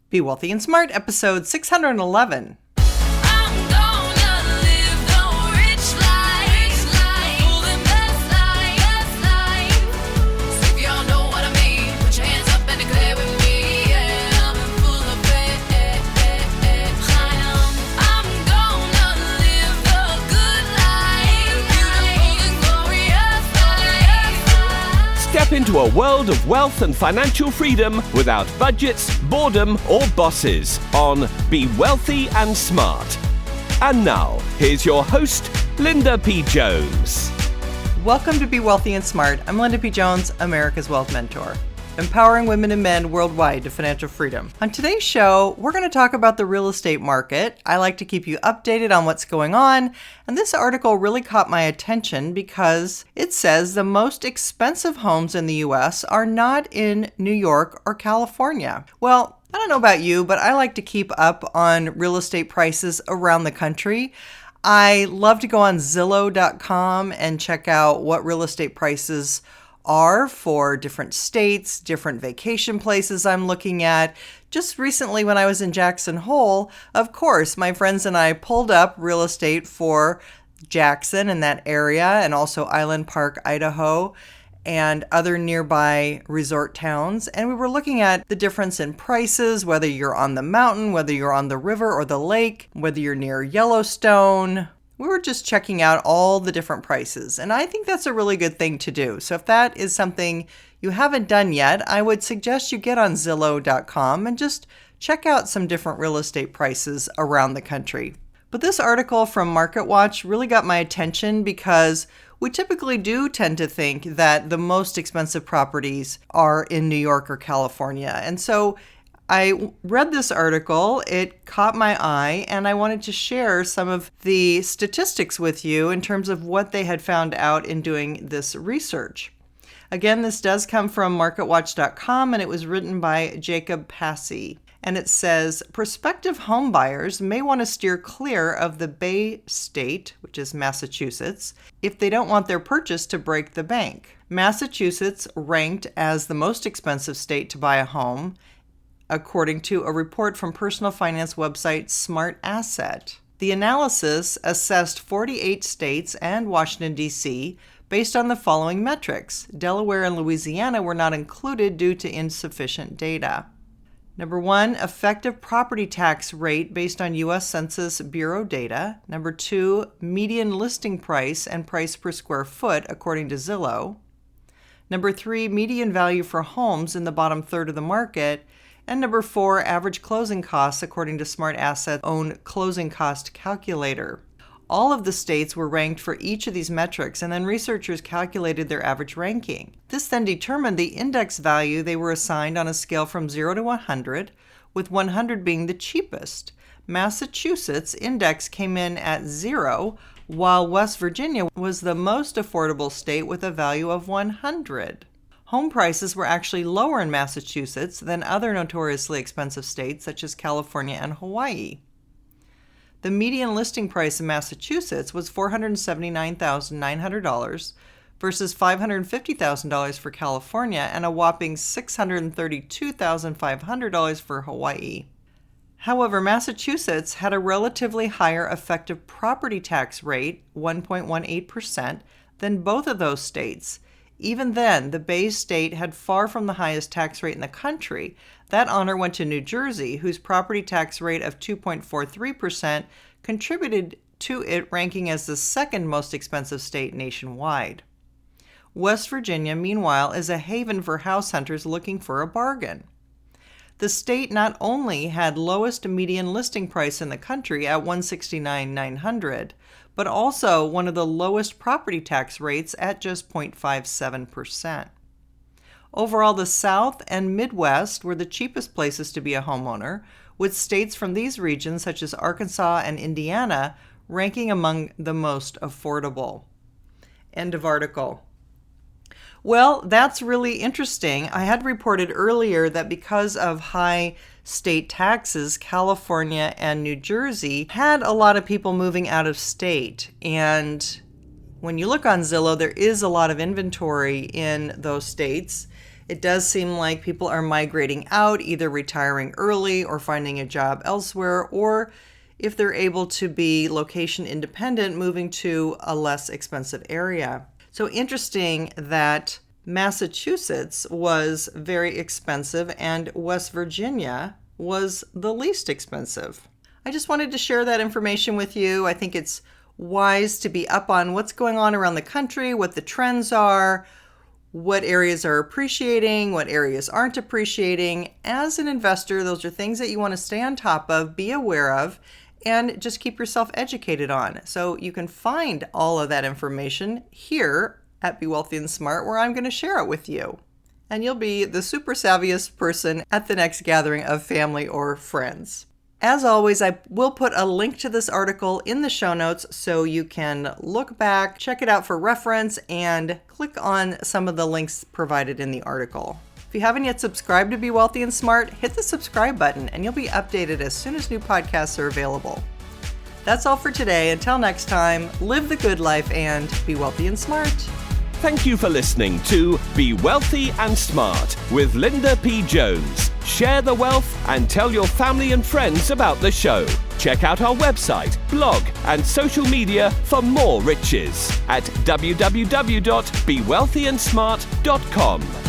Be Wealthy and Smart, episode 611. Step into a world of wealth and financial freedom without budgets, boredom, or bosses on Be Wealthy and Smart. And now, here's your host, Linda P. Jones. Welcome to Be Wealthy and Smart. I'm Linda P. Jones, America's Wealth Mentor, empowering women and men worldwide to financial freedom. On today's show, we're going to talk about the real estate market. I like to keep you updated on what's going on, and this article really caught my attention because it says the most expensive homes in the U.S. are not in New York or California. Well, I don't know about you, but I like to keep up on real estate prices around the country. I love to go on Zillow.com and check out what real estate prices are for different states, different vacation places I'm looking at. Just recently when I was in Jackson Hole, of course, my friends and I pulled up real estate for Jackson and that area, and also Island Park, Idaho, and other nearby resort towns. And we were looking at the difference in prices, whether you're on the mountain, whether you're on the river or the lake, whether you're near Yellowstone. We were just checking out all the different prices, and I think that's a really good thing to do. So if that is something you haven't done yet, I would suggest you get on Zillow.com and just check out some different real estate prices around the country. But this article from MarketWatch really got my attention because we typically do tend to think that the most expensive properties are in New York or California. And so I read this article, it caught my eye, and I wanted to share some of the statistics with you in terms of what they had found out in doing this research. Again, this does come from MarketWatch.com, and it was written by Jacob Passy. And it says, prospective home buyers may want to steer clear of the Bay State, which is Massachusetts, if they don't want their purchase to break the bank. Massachusetts ranked as the most expensive state to buy a home, according to a report from personal finance website Smart Asset. The analysis assessed 48 states and Washington, D.C., based on the following metrics. Delaware and Louisiana were not included due to insufficient data. Number 1, effective property tax rate based on U.S. Census Bureau data. Number 2, median listing price and price per square foot, according to Zillow. Number 3, median value for homes in the bottom third of the market. And number 4, average closing costs, according to Smart Asset's own closing cost calculator. All of the states were ranked for each of these metrics, and then researchers calculated their average ranking. This then determined the index value they were assigned on a scale from 0 to 100, with 100 being the cheapest. Massachusetts' index came in at 0, while West Virginia was the most affordable state with a value of 100. Home prices were actually lower in Massachusetts than other notoriously expensive states such as California and Hawaii. The median listing price in Massachusetts was $479,900 versus $550,000 for California and a whopping $632,500 for Hawaii. However, Massachusetts had a relatively higher effective property tax rate, 1.18%, than both of those states. Even then, the Bay State had far from the highest tax rate in the country. That honor went to New Jersey, whose property tax rate of 2.43% contributed to it ranking as the second most expensive state nationwide. West Virginia, meanwhile, is a haven for house hunters looking for a bargain. The state not only had lowest median listing price in the country at $169,900, but also one of the lowest property tax rates at just 0.57%. Overall, the South and Midwest were the cheapest places to be a homeowner, with states from these regions such as Arkansas and Indiana ranking among the most affordable. End of article. Well, that's really interesting. I had reported earlier that because of high state taxes, California and New Jersey had a lot of people moving out of state. And when you look on Zillow, there is a lot of inventory in those states. It does seem like people are migrating out, either retiring early or finding a job elsewhere, or if they're able to be location independent, moving to a less expensive area. So interesting that Massachusetts was very expensive and West Virginia was the least expensive. I just wanted to share that information with you. I think it's wise to be up on what's going on around the country, what the trends are, what areas are appreciating, what areas aren't appreciating. As an investor, those are things that you want to stay on top of, be aware of, and just keep yourself educated on. So you can find all of that information here at Be Wealthy and Smart, where I'm going to share it with you. And you'll be the super savviest person at the next gathering of family or friends. As always, I will put a link to this article in the show notes so you can look back, check it out for reference, and click on some of the links provided in the article. If you haven't yet subscribed to Be Wealthy and Smart, hit the subscribe button and you'll be updated as soon as new podcasts are available. That's all for today. Until next time, live the good life and be wealthy and smart. Thank you for listening to Be Wealthy and Smart with Linda P. Jones. Share the wealth and tell your family and friends about the show. Check out our website, blog, and social media for more riches at www.bewealthyandsmart.com.